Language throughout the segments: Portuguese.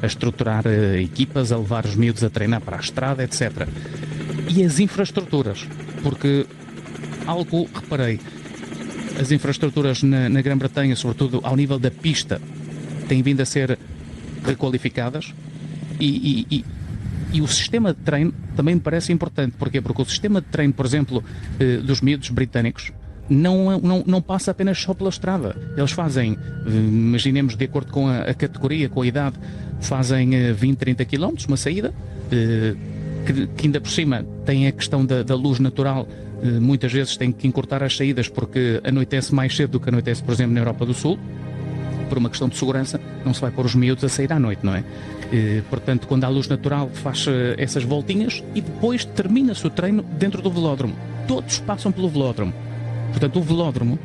a estruturar equipas, a levar os miúdos a treinar para a estrada, etc. E as infraestruturas, porque algo reparei, as infraestruturas na Grã-Bretanha, sobretudo ao nível da pista, têm vindo a ser requalificadas e o sistema de treino também me parece importante. Porquê? Porque o sistema de treino, por exemplo, dos miúdos britânicos não passa apenas só pela estrada. Eles fazem, imaginemos de acordo com a categoria, com a idade, fazem 20, 30 km, uma saída, que ainda por cima tem a questão da luz natural. Muitas vezes tem que encurtar as saídas porque anoitece mais cedo do que anoitece, por exemplo, na Europa do Sul. Por uma questão de segurança, não se vai pôr os miúdos a sair à noite, não é? Portanto, quando há luz natural, faz essas voltinhas e depois termina-se o treino dentro do velódromo. Todos passam pelo velódromo. Portanto, o velódromo,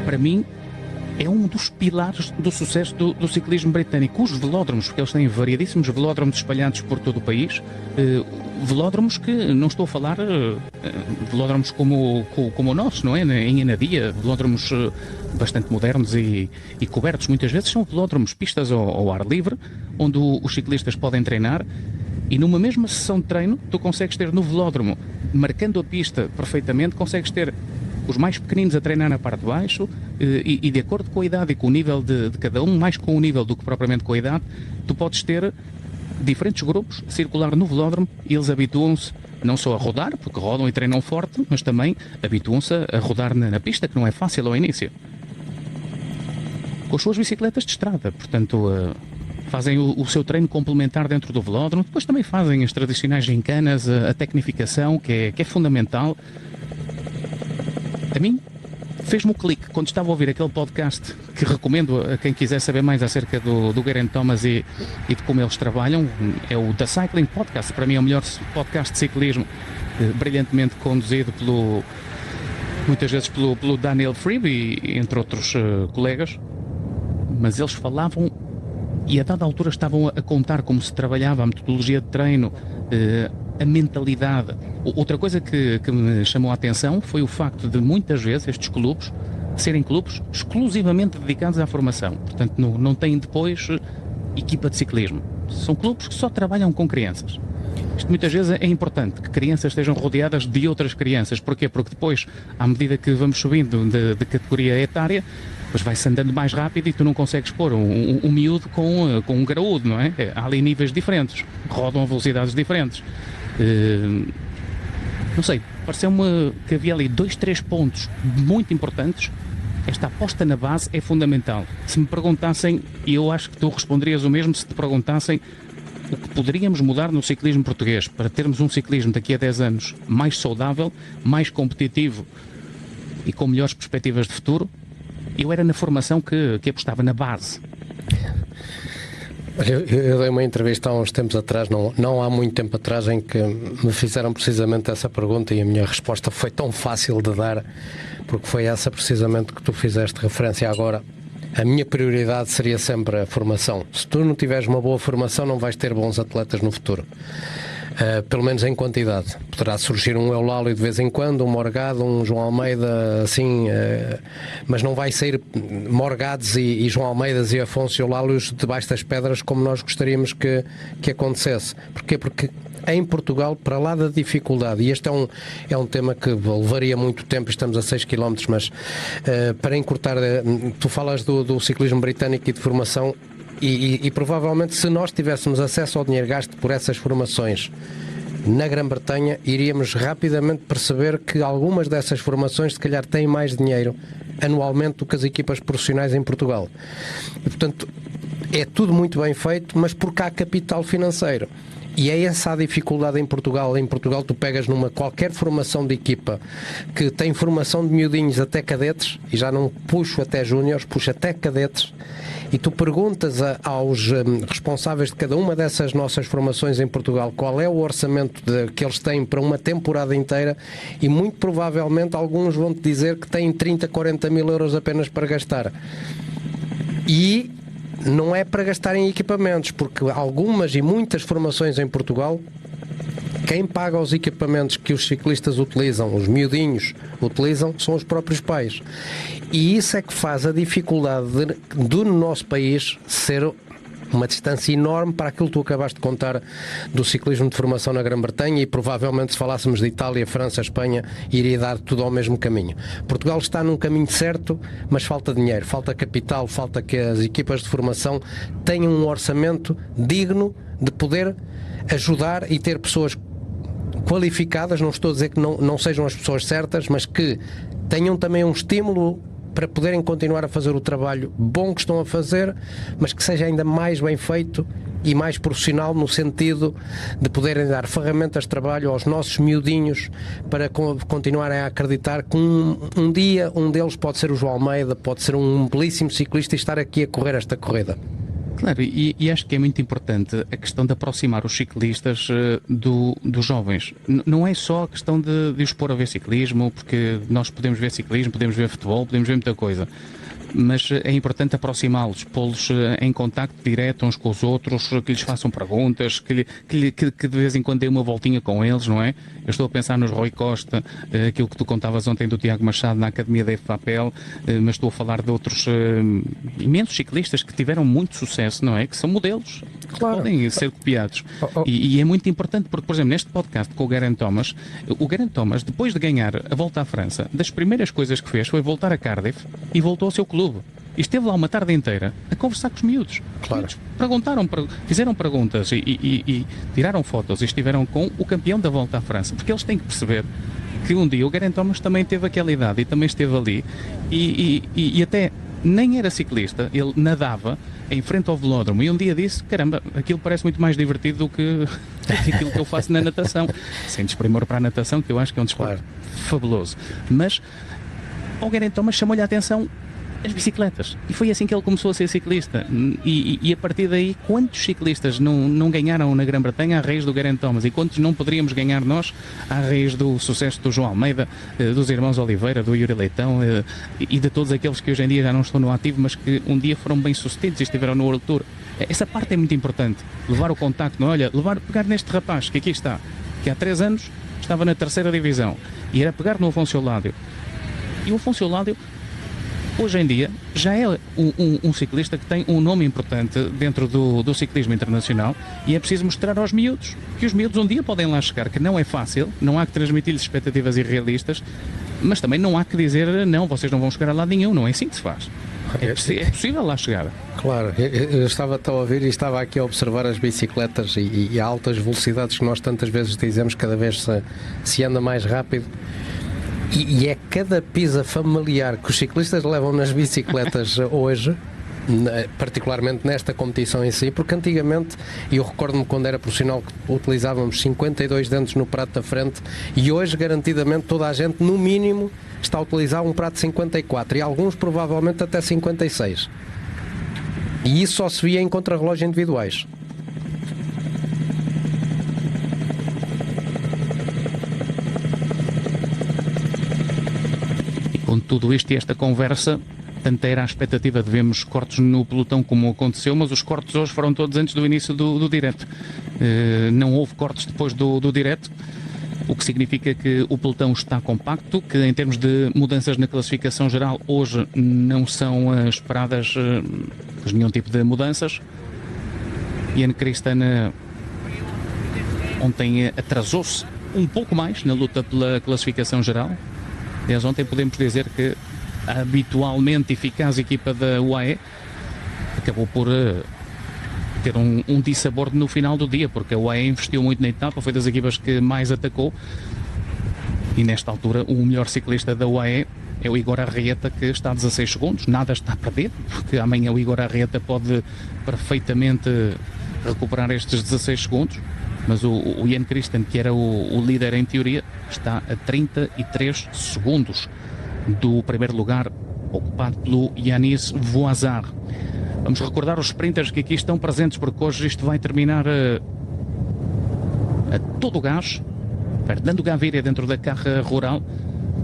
para mim, é um dos pilares do sucesso do ciclismo britânico. Os velódromos, porque eles têm variadíssimos velódromos espalhados por todo o país, velódromos que, não estou a falar velódromos como o nosso, não é? Em Anadia, velódromos bastante modernos e cobertos, muitas vezes são velódromos, pistas ao ar livre, onde os ciclistas podem treinar, e numa mesma sessão de treino, tu consegues ter no velódromo, marcando a pista perfeitamente, consegues ter os mais pequeninos a treinar na parte de baixo e de acordo com a idade e com o nível de cada um, mais com o nível do que propriamente com a idade, tu podes ter diferentes grupos circular no velódromo e eles habituam-se não só a rodar, porque rodam e treinam forte, mas também habituam-se a rodar na pista, que não é fácil ao início, com as suas bicicletas de estrada. Portanto, fazem o seu treino complementar dentro do velódromo. Depois também fazem as tradicionais gincanas, a tecnificação, que é fundamental. A mim, fez-me um clique quando estava a ouvir aquele podcast, que recomendo a quem quiser saber mais acerca do Geraint Thomas e de como eles trabalham. É o The Cycling Podcast. Para mim é o melhor podcast de ciclismo, brilhantemente conduzido muitas vezes pelo Daniel Freeby, entre outros colegas. Mas eles falavam e a dada altura estavam a contar como se trabalhava a metodologia de treino, a mentalidade. Outra coisa que me chamou a atenção foi o facto de muitas vezes estes clubes serem clubes exclusivamente dedicados à formação. Portanto, não têm depois equipa de ciclismo. São clubes que só trabalham com crianças. Isto muitas vezes é importante, que crianças estejam rodeadas de outras crianças. Porquê? Porque depois, à medida que vamos subindo de categoria etária, depois vai-se andando mais rápido e tu não consegues pôr um miúdo com um graúdo, não é? Há ali níveis diferentes, rodam a velocidades diferentes. Não sei, pareceu-me que havia ali 2, 3 pontos muito importantes. Esta aposta na base é fundamental. Se me perguntassem, e eu acho que tu responderias o mesmo se te perguntassem, o que poderíamos mudar no ciclismo português para termos um ciclismo daqui a 10 anos mais saudável, mais competitivo e com melhores perspectivas de futuro, eu era na formação que apostava na base. Eu dei uma entrevista há uns tempos atrás, não há muito tempo atrás, em que me fizeram precisamente essa pergunta e a minha resposta foi tão fácil de dar, porque foi essa precisamente que tu fizeste referência agora. A minha prioridade seria sempre a formação. Se tu não tiveres uma boa formação, não vais ter bons atletas no futuro. Pelo menos em quantidade. Poderá surgir um Eulálio de vez em quando, um Morgado, um João Almeida, assim, mas não vai sair Morgados e João Almeidas e Afonso e Eulálios debaixo das pedras como nós gostaríamos que acontecesse. Porquê? Porque em Portugal, para lá da dificuldade, e este é um tema que levaria muito tempo, estamos a 6 km, mas para encurtar, tu falas do ciclismo britânico e de formação. E provavelmente, se nós tivéssemos acesso ao dinheiro gasto por essas formações na Grã-Bretanha, iríamos rapidamente perceber que algumas dessas formações se calhar têm mais dinheiro anualmente do que as equipas profissionais em Portugal. E, portanto, é tudo muito bem feito, mas porque há capital financeiro. E é essa a dificuldade em Portugal. Em Portugal tu pegas numa qualquer formação de equipa que tem formação de miudinhos até cadetes, e já não puxo até júniores, puxo até cadetes, e tu perguntas aos responsáveis de cada uma dessas nossas formações em Portugal qual é o orçamento que eles têm para uma temporada inteira, e muito provavelmente alguns vão-te dizer que têm 30, 40 mil euros apenas para gastar. E não é para gastar em equipamentos, porque algumas e muitas formações em Portugal, quem paga os equipamentos que os ciclistas utilizam, os miudinhos utilizam, são os próprios pais. E isso é que faz a dificuldade do nosso país ser uma distância enorme para aquilo que tu acabaste de contar do ciclismo de formação na Grã-Bretanha, e provavelmente se falássemos de Itália, França, Espanha, iria dar tudo ao mesmo caminho. Portugal está num caminho certo, mas falta dinheiro, falta capital, falta que as equipas de formação tenham um orçamento digno de poder ajudar e ter pessoas qualificadas. Não estou a dizer que não sejam as pessoas certas, mas que tenham também um estímulo para poderem continuar a fazer o trabalho bom que estão a fazer, mas que seja ainda mais bem feito e mais profissional, no sentido de poderem dar ferramentas de trabalho aos nossos miudinhos para continuarem a acreditar que um dia um deles pode ser o João Almeida, pode ser um belíssimo ciclista e estar aqui a correr esta corrida. Claro, e acho que é muito importante a questão de aproximar os ciclistas dos jovens. Não é só a questão de os pôr a ver ciclismo, porque nós podemos ver ciclismo, podemos ver futebol, podemos ver muita coisa. Mas é importante aproximá-los, pô-los em contacto direto uns com os outros, que lhes façam perguntas, que de vez em quando dê uma voltinha com eles, não é? Eu estou a pensar nos Rui Costa, aquilo que tu contavas ontem do Tiago Machado na Academia da FAPEL, mas estou a falar de outros imensos ciclistas que tiveram muito sucesso, não é? Que são modelos, claro, que podem ser copiados. E é muito importante, porque, por exemplo, neste podcast com o Geraint Thomas, depois de ganhar a Volta à França, das primeiras coisas que fez foi voltar a Cardiff e voltou ao seu clube. E esteve lá uma tarde inteira a conversar com os miúdos. Claro. Fizeram perguntas e tiraram fotos e estiveram com o campeão da Volta à França, porque eles têm que perceber que um dia o Geraint Thomas também teve aquela idade e também esteve ali e até nem era ciclista, ele nadava em frente ao velódromo e um dia disse, caramba, aquilo parece muito mais divertido do que aquilo que eu faço na natação, sem desprimor para a natação, que eu acho que é um desporto fabuloso, mas o Geraint Thomas chamou-lhe a atenção as bicicletas, e foi assim que ele começou a ser ciclista, e a partir daí quantos ciclistas não ganharam na Grã-Bretanha à raiz do Geraint Thomas, e quantos não poderíamos ganhar nós à raiz do sucesso do João Almeida, dos irmãos Oliveira, do Yuri Leitão, e de todos aqueles que hoje em dia já não estão no ativo, mas que um dia foram bem sucedidos e estiveram no World Tour. Essa parte é muito importante, levar o contacto, não? Olha, pegar neste rapaz que aqui está, que há 3 anos estava na 3ª divisão, e era pegar no Afonso Euládio, e o Afonso Euládio hoje em dia já é um ciclista que tem um nome importante dentro do ciclismo internacional, e é preciso mostrar aos miúdos que os miúdos um dia podem lá chegar, que não é fácil, não há que transmitir-lhes expectativas irrealistas, mas também não há que dizer não, vocês não vão chegar a lado nenhum, não é assim que se faz. É possível lá chegar. Claro, eu estava a ouvir e estava aqui a observar as bicicletas e a altas velocidades que nós tantas vezes dizemos, cada vez se anda mais rápido. E é cada pisa familiar que os ciclistas levam nas bicicletas hoje, particularmente nesta competição em si, porque antigamente, eu recordo-me quando era profissional que utilizávamos 52 dentes no prato da frente, e hoje garantidamente toda a gente no mínimo está a utilizar um prato de 54 e alguns provavelmente até 56, e isso só se via em contrarrelógio individuais. Com tudo isto e esta conversa, tanto era a expectativa de vermos cortes no pelotão como aconteceu, mas os cortes hoje foram todos antes do início do direto. Não houve cortes depois do direto, o que significa que o pelotão está compacto, que em termos de mudanças na classificação geral hoje não são esperadas nenhum tipo de mudanças. Ian Kristen ontem atrasou-se um pouco mais na luta pela classificação geral. Desde ontem podemos dizer que a habitualmente eficaz equipa da UAE acabou por ter um dissabor no final do dia, porque a UAE investiu muito na etapa, foi das equipas que mais atacou, e nesta altura o melhor ciclista da UAE é o Igor Arrieta, que está a 16 segundos, nada está a perder, porque amanhã o Igor Arrieta pode perfeitamente recuperar estes 16 segundos, mas o Ian Kristen, que era o líder em teoria, está a 33 segundos do primeiro lugar, ocupado pelo Yanis Voazar. Vamos recordar os sprinters que aqui estão presentes, porque hoje isto vai terminar a todo o gás. Fernando Gaviria dentro da carra rural.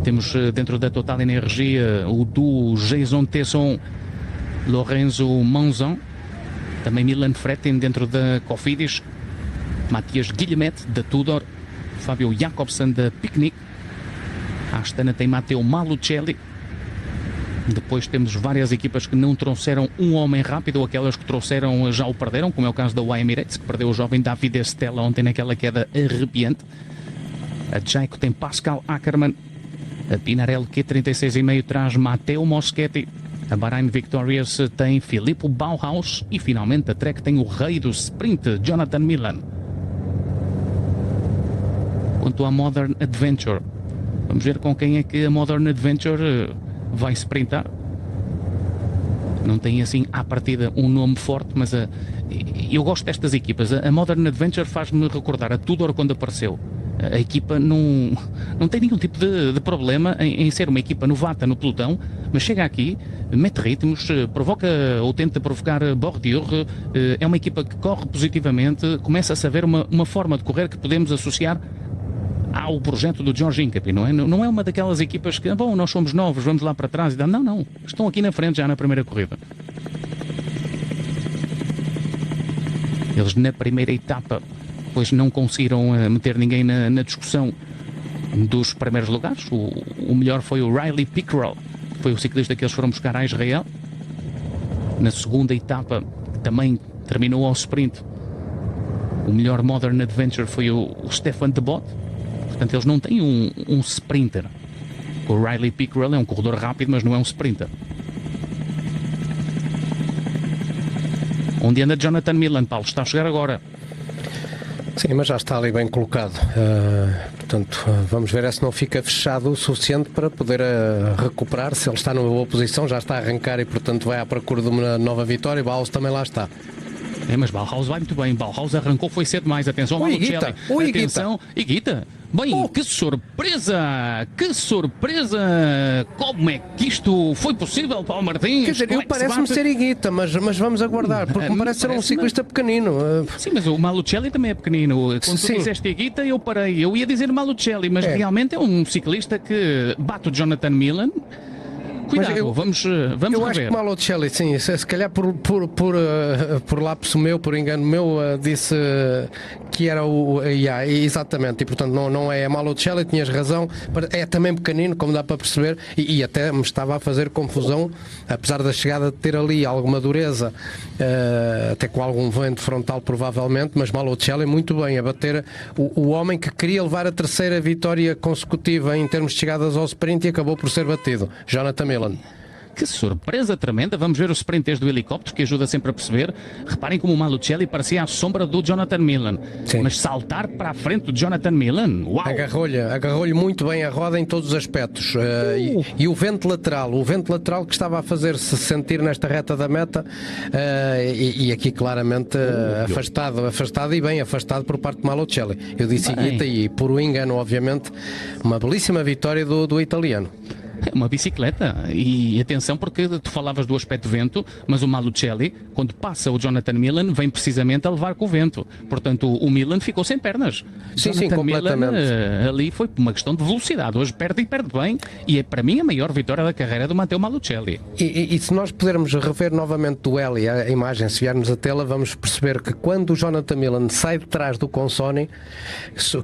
Temos dentro da Total Energia o duo Jason Tesson, Lorenzo Monzon. Também Milan Fretin dentro da Cofidis. Matias Guillemette da Tudor. Fábio Jacobsen da Picnic. A Astana tem Matteo Malucelli. Depois temos várias equipas que não trouxeram um homem rápido, ou aquelas que trouxeram já o perderam, como é o caso da Y Emirates, que perdeu o jovem David Estela ontem naquela queda arrepiante. A Jayco tem Pascal Ackermann. A Pinarello Q36,5 traz Matteo Moschetti. A Bahrain Victorious tem Filippo Bauhaus. E finalmente a Trek tem o rei do sprint, Jonathan Milan. Quanto à Modern Adventure, vamos ver com quem é que a Modern Adventure vai sprintar. Não tem assim à partida um nome forte, mas eu gosto destas equipas. A Modern Adventure faz-me recordar a Tudor quando apareceu. A equipa não tem nenhum tipo de problema em ser uma equipa novata no pelotão, mas chega aqui, mete ritmos, provoca ou tenta provocar bordure, é uma equipa que corre positivamente, começa a saber uma forma de correr que podemos associar ao projeto do George Hincapie, não é? Não é uma daquelas equipas que, bom, nós somos novos, vamos lá para trás e dá. Não, estão aqui na frente já na primeira corrida. Eles na primeira etapa pois não conseguiram meter ninguém na discussão dos primeiros lugares. O melhor foi o Riley Pickrell, que foi o ciclista que eles foram buscar a Israel. Na segunda etapa, que também terminou ao sprint, o melhor Modern Adventure foi o Stefan de Bot. Portanto, eles não têm um sprinter. O Riley Pickrell é um corredor rápido, mas não é um sprinter. Onde anda Jonathan Milan, Paulo? Está a chegar agora. Sim, mas já está ali bem colocado. Portanto, vamos ver se não fica fechado o suficiente para poder recuperar. Se ele está numa boa posição, já está a arrancar e, portanto, vai à procura de uma nova vitória. Bauhaus também lá está. Mas Bauhaus vai muito bem. Bauhaus arrancou, foi cedo mais. Atenção, Malucelli. Atenção, Higuita. Bem, que surpresa! Que surpresa! Como é que isto foi possível, Paulo Martins? Quer dizer, parece-me ser Higuita, mas vamos aguardar, porque me parece ser um ciclista pequenino. Sim, mas o Malucelli também é pequenino. Quando tu disseste Higuita, eu parei. Eu ia dizer Malucelli, mas realmente é um ciclista que bate o Jonathan Milan. Cuidado, vamos eu rever. Acho que Malucelli, sim, se calhar por lapso meu, por engano meu, disse que era exatamente, e portanto não é Malucelli, tinhas razão, é também pequenino, como dá para perceber, e até me estava a fazer confusão, apesar da chegada de ter ali alguma dureza, até com algum vento frontal provavelmente, mas Malucelli muito bem, a bater o homem que queria levar a terceira vitória consecutiva em termos de chegadas ao sprint e acabou por ser batido, Jonathan Milan. Que surpresa tremenda. Vamos ver os sprinters do helicóptero, que ajuda sempre a perceber. Reparem como o Malucelli parecia a sombra do Jonathan Milan. Sim. Mas saltar para a frente do Jonathan Milan, uau! Agarrou-lhe muito bem a roda em todos os aspectos. E o vento lateral que estava a fazer-se sentir nesta reta da meta, e aqui claramente afastado e bem afastado por parte de Malucelli. Eu disse Higuita e por um engano, obviamente, uma belíssima vitória do italiano. É uma bicicleta, e atenção porque tu falavas do aspecto vento, mas o Malucelli, quando passa o Jonathan Milan, vem precisamente a levar com o vento, portanto o Milan ficou sem pernas. Sim, completamente. Milan, ali foi uma questão de velocidade, hoje perde e perde bem, e é para mim a maior vitória da carreira do Matteo Malucelli. E se nós pudermos rever novamente do Eli a imagem, se viermos a tela, vamos perceber que quando o Jonathan Milan sai de trás do Consoni,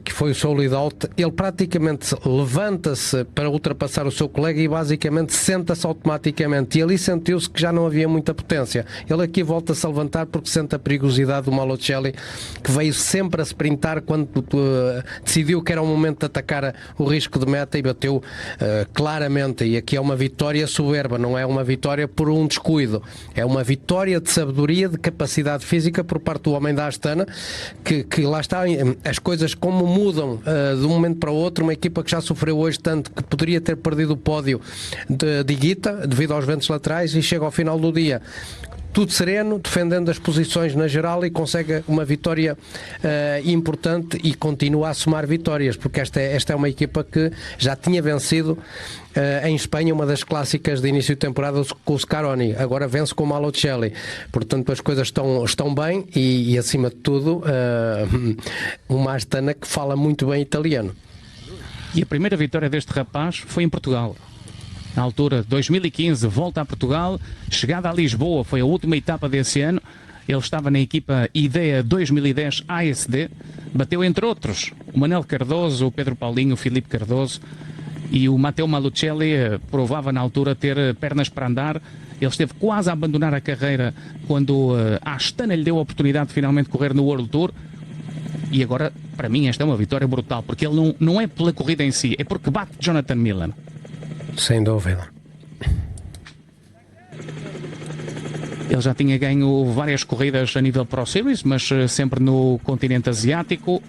que foi o seu lead-out, ele praticamente levanta-se para ultrapassar o seu colega e basicamente senta-se automaticamente, e ali sentiu-se que já não havia muita potência. Ele aqui volta-se a levantar porque sente a perigosidade do Malucelli, que veio sempre a sprintar quando decidiu que era o momento de atacar o risco de meta e bateu claramente. E aqui é uma vitória soberba, não é uma vitória por um descuido, é uma vitória de sabedoria, de capacidade física por parte do homem da Astana, que lá está, as coisas como mudam de um momento para o outro. Uma equipa que já sofreu hoje tanto que poderia ter perdido o pódio de Higuita devido aos ventos laterais, e chega ao final do dia tudo sereno, defendendo as posições na geral, e consegue uma vitória importante e continua a somar vitórias, porque esta é uma equipa que já tinha vencido em Espanha uma das clássicas de início de temporada com o Scaroni, agora vence com o Malucelli, portanto as coisas estão bem, e acima de tudo uma Astana que fala muito bem italiano. E a primeira vitória deste rapaz foi em Portugal. Na altura, 2015, volta a Portugal, chegada a Lisboa, foi a última etapa desse ano. Ele estava na equipa IDEA 2010 ASD, bateu entre outros o Manel Cardoso, o Pedro Paulinho, o Filipe Cardoso, e o Matteo Malucelli provava na altura ter pernas para andar. Ele esteve quase a abandonar a carreira quando a Astana lhe deu a oportunidade de finalmente correr no World Tour. E agora, para mim, esta é uma vitória brutal, porque ele não é pela corrida em si, é porque bate Jonathan Milan. Sem dúvida. Ele já tinha ganho várias corridas a nível Pro Series, mas sempre no continente asiático.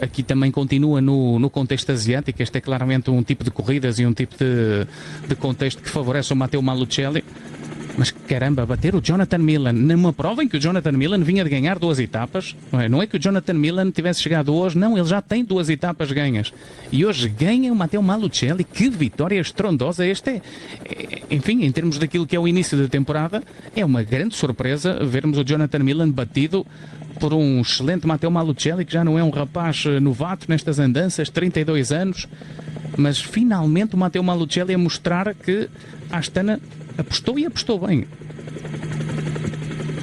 Aqui também continua no contexto asiático. Este é claramente um tipo de corridas e um tipo de contexto que favorece o Matteo Malucelli. Mas caramba, bater o Jonathan Milan numa prova em que o Jonathan Milan vinha de ganhar 2 etapas, não é que o Jonathan Milan tivesse chegado hoje, não, ele já tem 2 etapas ganhas. E hoje ganha o Matteo Malucelli, que vitória estrondosa. Este enfim, em termos daquilo que é o início da temporada, é uma grande surpresa vermos o Jonathan Milan batido por um excelente Matteo Malucelli, que já não é um rapaz novato nestas andanças, 32 anos, mas finalmente o Matteo Malucelli a mostrar que a Astana apostou e apostou bem.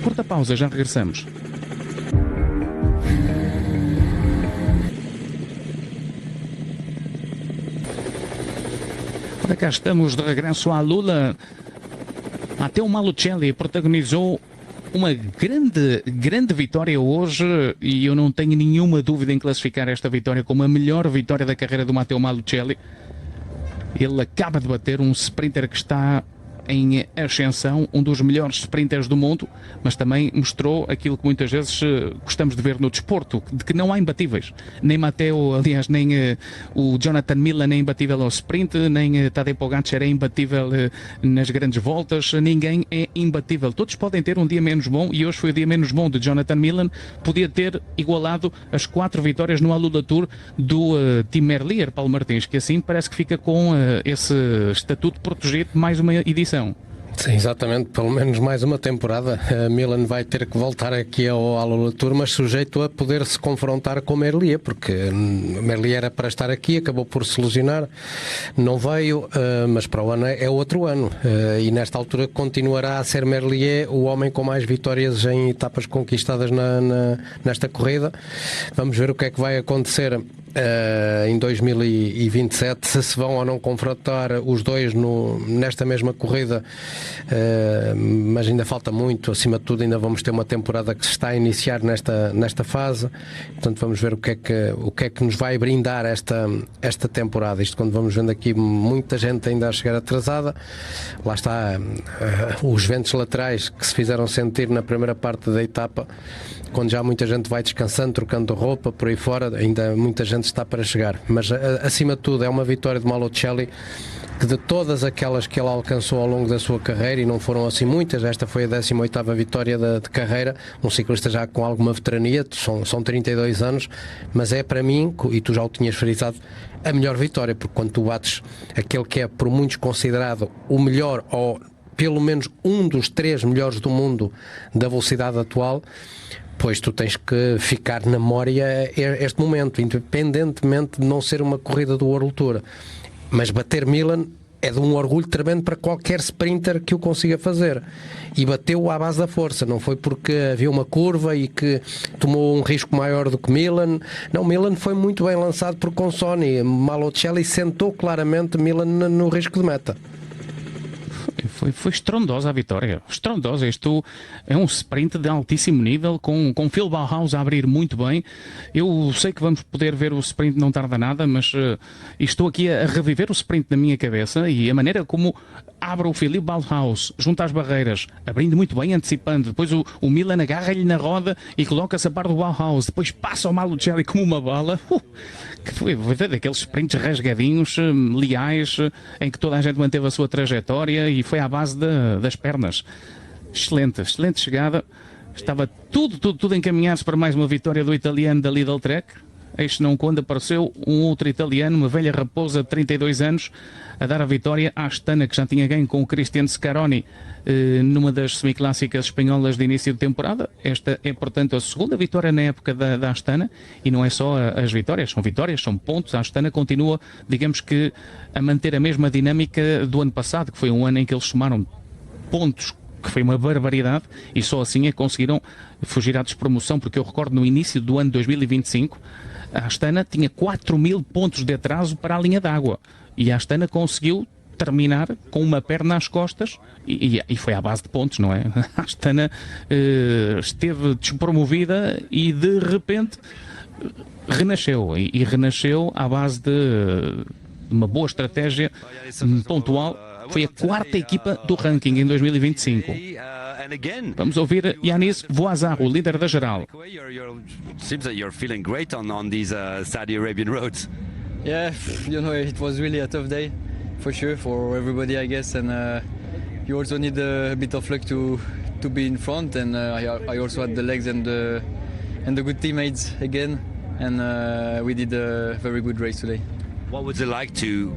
Curta pausa, já regressamos. Ora, cá estamos de regresso à Lula. Matteo Malucelli protagonizou uma grande vitória hoje e eu não tenho nenhuma dúvida em classificar esta vitória como a melhor vitória da carreira do Matteo Malucelli. Ele acaba de bater um sprinter que está em ascensão, um dos melhores sprinters do mundo, mas também mostrou aquilo que muitas vezes gostamos de ver no desporto, de que não há imbatíveis. Nem Matteo, aliás, nem o Jonathan Milan é imbatível ao sprint, nem Tadej Pogacar é imbatível nas grandes voltas, ninguém é imbatível. Todos podem ter um dia menos bom e hoje foi o dia menos bom de Jonathan Milan. Podia ter igualado as 4 vitórias no Alula Tour do Tim Merlier, Paulo Martins, que assim parece que fica com esse estatuto protegido de mais uma edição. Sim, exatamente, pelo menos mais uma temporada. A Milan vai ter que voltar aqui ao Alula Tour, mas sujeito a poder se confrontar com o Merlier, porque o Merlier era para estar aqui, acabou por se lesionar, não veio, mas para o ano é outro ano, e nesta altura continuará a ser Merlier o homem com mais vitórias em etapas conquistadas nesta corrida. Vamos ver o que é que vai acontecer em 2027, se vão ou não confrontar os dois nesta mesma corrida, mas ainda falta muito. Acima de tudo, ainda vamos ter uma temporada que se está a iniciar nesta fase, portanto vamos ver o que é que nos vai brindar esta temporada. Isto quando vamos vendo aqui muita gente ainda a chegar atrasada, lá está os ventos laterais que se fizeram sentir na primeira parte da etapa, quando já muita gente vai descansando, trocando roupa, por aí fora, ainda muita gente está para chegar. Mas acima de tudo é uma vitória de Malucelli, que de todas aquelas que ele alcançou ao longo da sua carreira, e não foram assim muitas, esta foi a 18ª vitória de carreira, um ciclista já com alguma veterania, são 32 anos, mas é para mim, e tu já o tinhas frisado, a melhor vitória, porque quando tu bates aquele que é por muitos considerado o melhor, ou pelo menos um dos 3 melhores do mundo da velocidade atual, pois tu tens que ficar na memória este momento, independentemente de não ser uma corrida do World Tour. Mas bater Milan é de um orgulho tremendo para qualquer sprinter que o consiga fazer. E bateu à base da força, não foi porque havia uma curva e que tomou um risco maior do que Milan. Não, Milan foi muito bem lançado por Consoni. Malucelli sentou claramente Milan no risco de meta. Foi estrondosa a vitória, estrondosa. Isto é um sprint de altíssimo nível, com Phil Bauhaus a abrir muito bem. Eu sei que vamos poder ver o sprint não tarda nada, mas estou aqui a reviver o sprint na minha cabeça, e a maneira como abre o Philippe Bauhaus junto às barreiras, abrindo muito bem, antecipando. Depois o Milan agarra-lhe na roda e coloca-se a par do Bauhaus. Depois passa o Malucelli como uma bala. Que foi daqueles sprints rasgadinhos, leais, em que toda a gente manteve a sua trajetória e foi à base das pernas. Excelente chegada. Estava tudo a encaminhar-se para mais uma vitória do italiano da Lidl Trek. Eis não quando apareceu um outro italiano, uma velha raposa de 32 anos, a dar a vitória à Astana, que já tinha ganho com o Cristian Scaroni numa das semiclássicas espanholas de início de temporada. Esta é, portanto, a segunda vitória na época da Astana, e não é só as vitórias, são pontos. A Astana continua, digamos que, a manter a mesma dinâmica do ano passado, que foi um ano em que eles somaram pontos, que foi uma barbaridade, e só assim é que conseguiram fugir à despromoção, porque eu recordo no início do ano 2025, A Astana tinha 4.000 pontos de atraso para a linha d'água e a Astana conseguiu terminar com uma perna às costas e foi à base de pontos, não é? A Astana esteve despromovida e de repente renasceu e renasceu à base de uma boa estratégia pontual. Foi a quarta equipa do ranking em 2025. Vamos ouvir Yanis Voazar, o líder da geral. Seems that you're feeling great on these Saudi Arabian roads. Yeah, it was really a tough day, for sure, for everybody, I guess, and you also need a bit of luck to be in front, and I also had the legs and the good teammates again, and we did a very good race today. What was it like to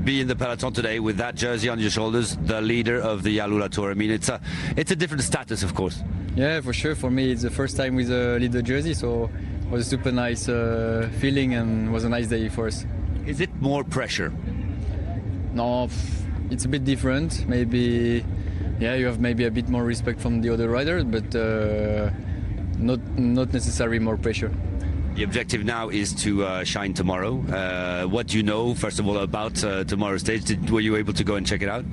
be in the peloton today with that jersey on your shoulders, the leader of the Alula Tour? I mean, it's a different status, of course. Yeah, for sure. For me, it's the first time with a leader jersey, so it was a super nice feeling and was a nice day for us. Is it more pressure? No, it's a bit different. Maybe, yeah, you have maybe a bit more respect from the other riders, but not necessarily more pressure. The objective now is to shine tomorrow. What do you know, first of all, about tomorrow's stage? Were you able to go and check it out?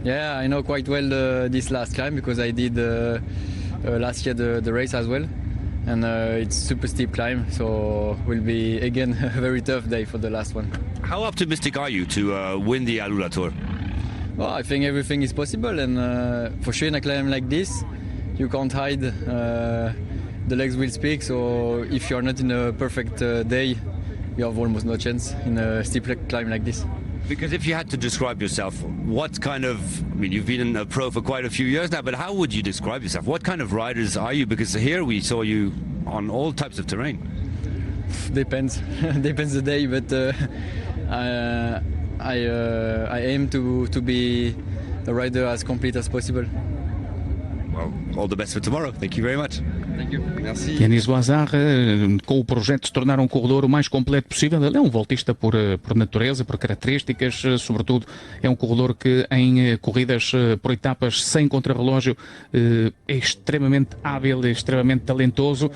Yeah, I know quite well this last climb because I did last year the race as well. And it's super steep climb, so will be again a very tough day for the last one. How optimistic are you to win the Alula Tour? Well, I think everything is possible, and for sure in a climb like this, you can't hide. The legs will speak, so if you're not in a perfect day, you have almost no chance in a steep climb like this. Because if you had to describe yourself, what kind of, I mean, you've been a pro for quite a few years now, but how would you describe yourself? What kind of riders are you? Because here we saw you on all types of terrain. Depends, depends the day, but I aim to be a rider as complete as possible. Well, all the best for tomorrow. Thank you very much. Thank you. Merci. Yanis Voazar, com o projeto de se tornar um corredor o mais completo possível. Ele é um voltista por natureza, por características, sobretudo é um corredor que em corridas por etapas sem contrarrelógio é extremamente hábil, é extremamente talentoso.